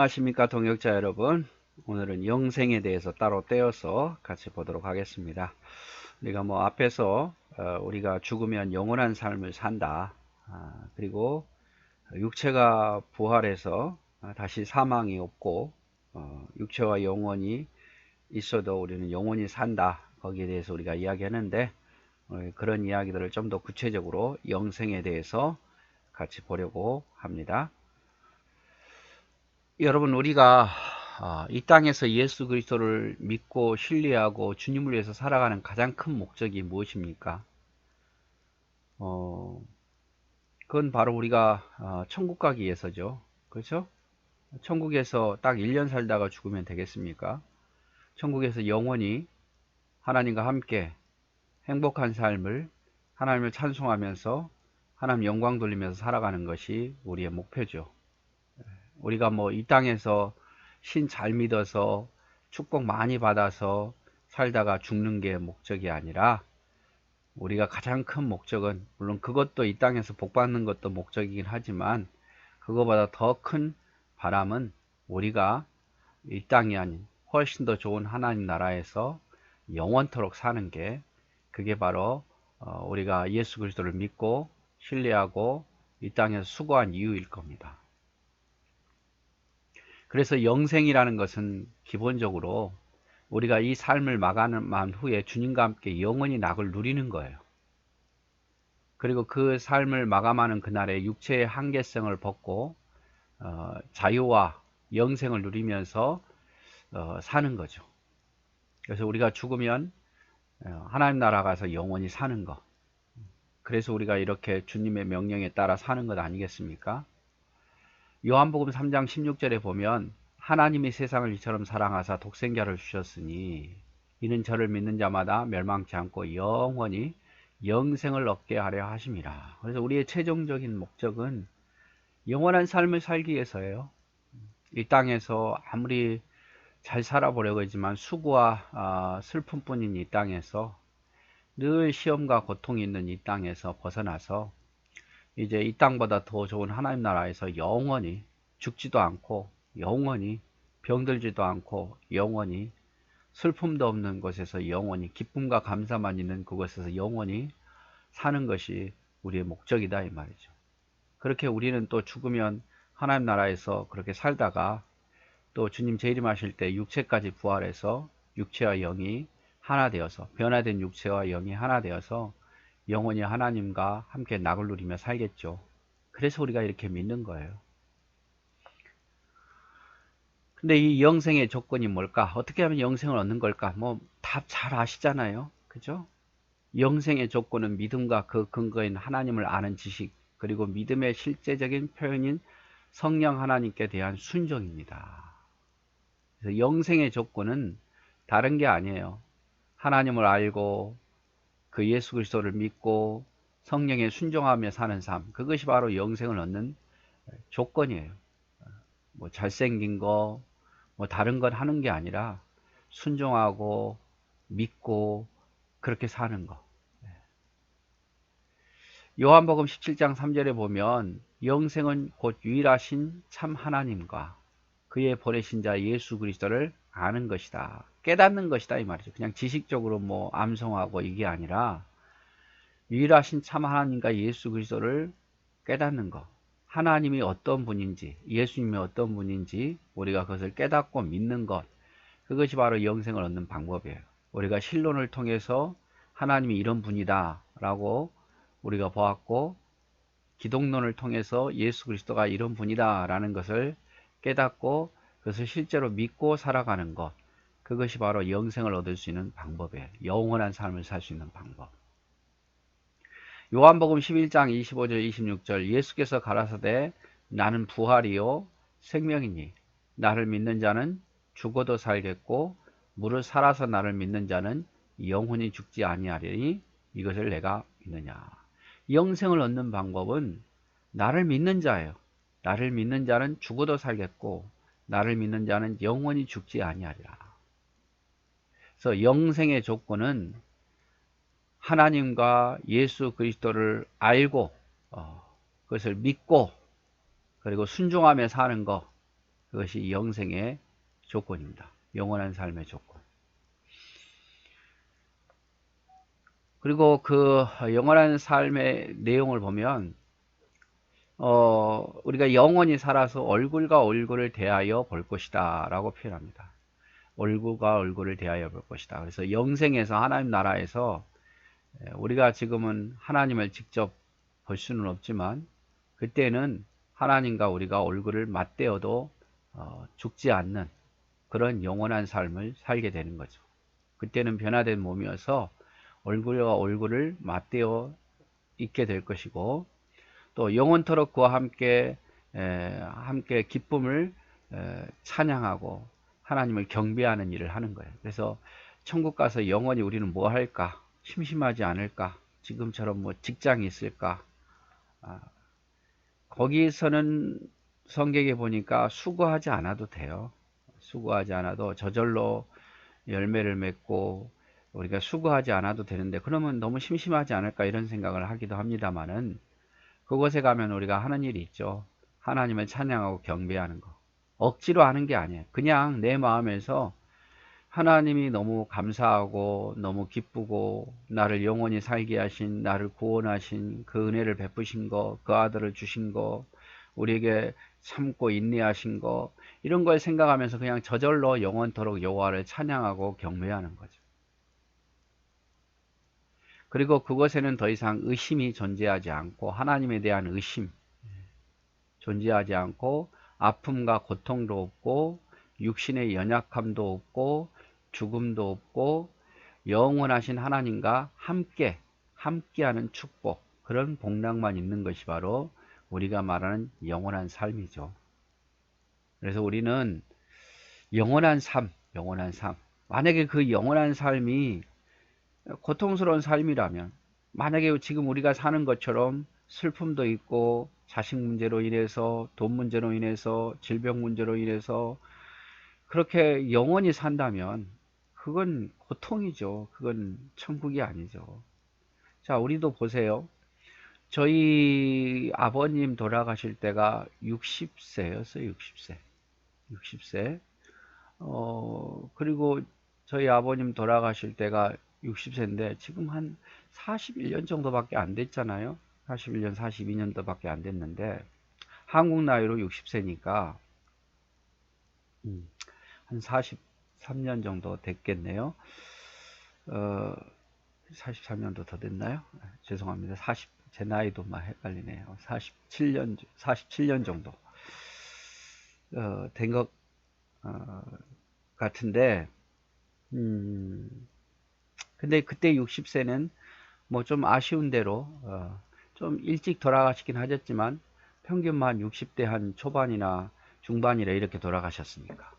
안녕하십니까 동역자 여러분. 오늘은 영생에 대해서 따로 떼어서 같이 보도록 하겠습니다. 우리가 앞에서 우리가 죽으면 영원한 삶을 산다. 그리고 육체가 부활해서 다시 사망이 없고 육체와 영혼이 있어도 우리는 영원히 산다. 거기에 대해서 우리가 이야기했는데 그런 이야기들을 좀 더 구체적으로 영생에 대해서 같이 보려고 합니다. 여러분, 우리가 이 땅에서 예수 그리스도를 믿고 신뢰하고 주님을 위해서 살아가는 가장 큰 목적이 무엇입니까? 그건 바로 우리가 천국 가기 위해서죠. 그렇죠? 천국에서 딱 1년 살다가 죽으면 되겠습니까? 천국에서 영원히 하나님과 함께 행복한 삶을 하나님을 찬송하면서 하나님 영광 돌리면서 살아가는 것이 우리의 목표죠. 우리가 이 땅에서 신 잘 믿어서 축복 많이 받아서 살다가 죽는 게 목적이 아니라 우리가 가장 큰 목적은, 물론 그것도 이 땅에서 복 받는 것도 목적이긴 하지만 그거보다 더 큰 바람은 우리가 이 땅이 아닌 훨씬 더 좋은 하나님 나라에서 영원토록 사는 게, 그게 바로 우리가 예수 그리스도를 믿고 신뢰하고 이 땅에서 수고한 이유일 겁니다. 그래서 영생이라는 것은 기본적으로 우리가 이 삶을 마감한 후에 주님과 함께 영원히 낙을 누리는 거예요. 그리고 그 삶을 마감하는 그날에 육체의 한계성을 벗고 자유와 영생을 누리면서 사는 거죠. 그래서 우리가 죽으면 하나님 나라 가서 영원히 사는 것. 그래서 우리가 이렇게 주님의 명령에 따라 사는 것 아니겠습니까? 요한복음 3장 16절에 보면 하나님이 세상을 이처럼 사랑하사 독생자를 주셨으니 이는 저를 믿는 자마다 멸망치 않고 영원히 영생을 얻게 하려 하심이라. 그래서 우리의 최종적인 목적은 영원한 삶을 살기 위해서예요. 이 땅에서 아무리 잘 살아보려고 하지만 수고와 슬픔뿐인 이 땅에서, 늘 시험과 고통이 있는 이 땅에서 벗어나서 이제 이 땅보다 더 좋은 하나님 나라에서 영원히 죽지도 않고 영원히 병들지도 않고 영원히 슬픔도 없는 곳에서 영원히 기쁨과 감사만 있는 그곳에서 영원히 사는 것이 우리의 목적이다 이 말이죠. 그렇게 우리는 또 죽으면 하나님 나라에서 그렇게 살다가 또 주님 재림하실 때 육체까지 부활해서 육체와 영이 하나 되어서, 변화된 육체와 영이 하나 되어서 영원히 하나님과 함께 낙을 누리며 살겠죠. 그래서 우리가 이렇게 믿는 거예요. 근데 이 영생의 조건이 뭘까? 어떻게 하면 영생을 얻는 걸까? 답 잘 아시잖아요. 그죠? 영생의 조건은 믿음과 그 근거인 하나님을 아는 지식, 그리고 믿음의 실제적인 표현인 성령 하나님께 대한 순종입니다. 그래서 영생의 조건은 다른 게 아니에요. 하나님을 알고 그 예수 그리스도를 믿고 성령에 순종하며 사는 삶, 그것이 바로 영생을 얻는 조건이에요. 잘생긴 거, 다른 건 하는 게 아니라 순종하고 믿고 그렇게 사는 거. 요한복음 17장 3절에 보면 영생은 곧 유일하신 참 하나님과 그의 보내신 자 예수 그리스도를 아는 것이다. 깨닫는 것이다 이 말이죠. 그냥 지식적으로 암송하고 이게 아니라 유일하신 참 하나님과 예수 그리스도를 깨닫는 것. 하나님이 어떤 분인지, 예수님이 어떤 분인지 우리가 그것을 깨닫고 믿는 것. 그것이 바로 영생을 얻는 방법이에요. 우리가 신론을 통해서 하나님이 이런 분이다 라고 우리가 보았고, 기독론을 통해서 예수 그리스도가 이런 분이다 라는 것을 깨닫고 그것을 실제로 믿고 살아가는 것. 그것이 바로 영생을 얻을 수 있는 방법이에요. 영원한 삶을 살 수 있는 방법. 요한복음 11장 25절 26절 예수께서 가라사대 나는 부활이요 생명이니 나를 믿는 자는 죽어도 살겠고 무릇 살아서 나를 믿는 자는 영원히 죽지 아니하리니 이것을 내가 믿느냐. 영생을 얻는 방법은 나를 믿는 자예요. 나를 믿는 자는 죽어도 살겠고 나를 믿는 자는 영원히 죽지 아니하리라. 그래서 영생의 조건은 하나님과 예수 그리스도를 알고 그것을 믿고 그리고 순종하며 사는 것, 그것이 영생의 조건입니다. 영원한 삶의 조건. 그리고 그 영원한 삶의 내용을 보면 우리가 영원히 살아서 얼굴과 얼굴을 대하여 볼 것이다 라고 표현합니다. 얼굴과 얼굴을 대하여 볼 것이다. 그래서 영생에서, 하나님 나라에서 우리가 지금은 하나님을 직접 볼 수는 없지만 그때는 하나님과 우리가 얼굴을 맞대어도 죽지 않는 그런 영원한 삶을 살게 되는 거죠. 그때는 변화된 몸이어서 얼굴과 얼굴을 맞대어 있게 될 것이고, 또 영원토록 그와 함께 기쁨을 찬양하고 하나님을 경배하는 일을 하는 거예요. 그래서 천국 가서 영원히 우리는 뭐 할까? 심심하지 않을까? 지금처럼 뭐 직장이 있을까? 거기서는 성경에 보니까 수고하지 않아도 돼요. 수고하지 않아도 저절로 열매를 맺고 우리가 수고하지 않아도 되는데, 그러면 너무 심심하지 않을까 이런 생각을 하기도 합니다만은, 그곳에 가면 우리가 하는 일이 있죠. 하나님을 찬양하고 경배하는 거. 억지로 하는 게 아니에요. 그냥 내 마음에서 하나님이 너무 감사하고 너무 기쁘고 나를 영원히 살게 하신, 나를 구원하신, 그 은혜를 베푸신 거, 그 아들을 주신 거, 우리에게 참고 인내하신 거, 이런 걸 생각하면서 그냥 저절로 영원토록 여호와를 찬양하고 경배하는 거죠. 그리고 그곳에는 더 이상 의심이 존재하지 않고, 하나님에 대한 의심 존재하지 않고, 아픔과 고통도 없고, 육신의 연약함도 없고, 죽음도 없고, 영원하신 하나님과 함께하는 축복, 그런 복락만 있는 것이 바로 우리가 말하는 영원한 삶이죠. 그래서 우리는 영원한 삶, 만약에 그 영원한 삶이 고통스러운 삶이라면, 만약에 지금 우리가 사는 것처럼 슬픔도 있고 자식 문제로 인해서, 돈 문제로 인해서, 질병 문제로 인해서 그렇게 영원히 산다면 그건 고통이죠. 그건 천국이 아니죠. 자, 우리도 보세요. 저희 아버님 돌아가실 때가 60세였어요. 60세. 그리고 저희 아버님 돌아가실 때가 60세인데 지금 한 41년 정도밖에 안 됐잖아요. 41년, 42년도밖에 안 됐는데 한국 나이로 60세니까 한 43년 정도 됐겠네요. 43년도 더 됐나요? 죄송합니다. 제 나이도 막 헷갈리네요. 47년 정도 된 것 같은데, 근데 그때 60세는 뭐 좀 아쉬운 대로 좀 일찍 돌아가시긴 하셨지만 평균만 60대 한 초반이나 중반이라 이렇게 돌아가셨으니까.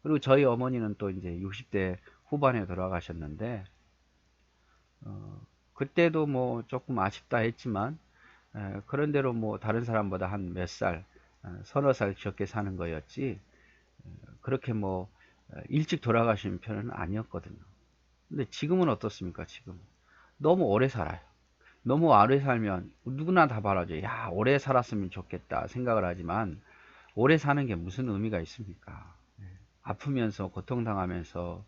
그리고 저희 어머니는 또 이제 60대 후반에 돌아가셨는데, 그때도 뭐 조금 아쉽다 했지만, 그런대로 뭐 다른 사람보다 한 몇 살, 서너 살 적게 사는 거였지, 그렇게 뭐 일찍 돌아가신 편은 아니었거든요. 근데 지금은 어떻습니까? 지금 너무 오래 살아요. 너무 오래 살면 누구나 다 바라죠. 야, 오래 살았으면 좋겠다 생각을 하지만, 오래 사는 게 무슨 의미가 있습니까? 아프면서 고통당하면서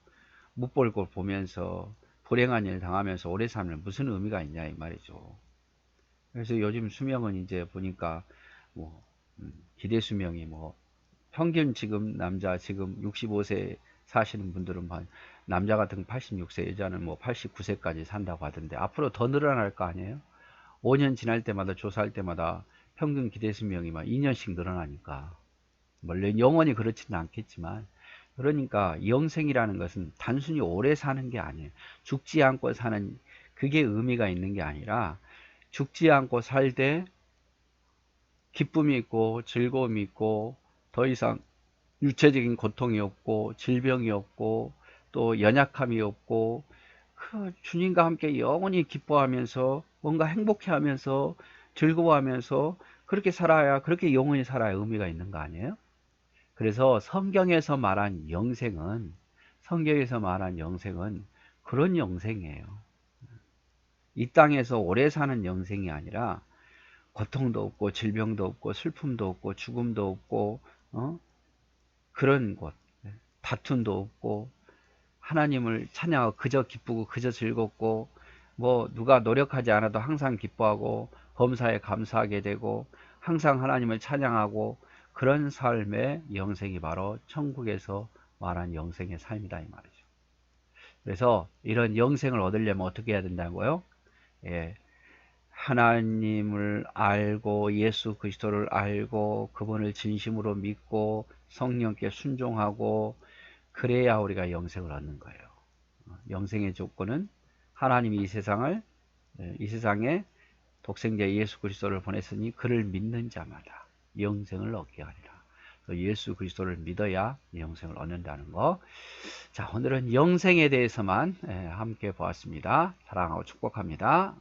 못 볼 걸 보면서 불행한 일 당하면서 오래 살면 무슨 의미가 있냐 이 말이죠. 그래서 요즘 수명은 이제 보니까 뭐 기대 수명이 뭐 평균 지금 남자 지금 65세 사시는 분들은 남자 같은 86세, 여자는 뭐 89세까지 산다고 하던데, 앞으로 더 늘어날 거 아니에요? 5년 지날 때마다, 조사할 때마다 평균 기대 수명이 막 2년씩 늘어나니까, 물론 영원히 그렇지는 않겠지만, 그러니까 영생이라는 것은 단순히 오래 사는 게 아니에요. 죽지 않고 사는, 그게 의미가 있는 게 아니라, 죽지 않고 살되 기쁨이 있고 즐거움이 있고 더 이상 육체적인 고통이 없고 질병이 없고 또 연약함이 없고, 그 주님과 함께 영원히 기뻐하면서 뭔가 행복해하면서 즐거워하면서 그렇게 살아야, 그렇게 영원히 살아야 의미가 있는 거 아니에요? 그래서 성경에서 말한 영생은 그런 영생이에요. 이 땅에서 오래 사는 영생이 아니라 고통도 없고 질병도 없고 슬픔도 없고 죽음도 없고 어? 그런 곳, 다툼도 없고 하나님을 찬양하고 그저 기쁘고 그저 즐겁고 뭐 누가 노력하지 않아도 항상 기뻐하고 범사에 감사하게 되고 항상 하나님을 찬양하고 그런 삶의 영생이 바로 천국에서 말한 영생의 삶이다 이 말이죠. 그래서 이런 영생을 얻으려면 어떻게 해야 된다고요? 예, 하나님을 알고 예수 그리스도를 알고 그분을 진심으로 믿고 성령께 순종하고 그래야 우리가 영생을 얻는 거예요. 영생의 조건은 하나님이 이 세상에 독생자 예수 그리스도를 보냈으니 그를 믿는 자마다 영생을 얻게 하리라. 예수 그리스도를 믿어야 영생을 얻는다는 거. 자, 오늘은 영생에 대해서만 함께 보았습니다. 사랑하고 축복합니다.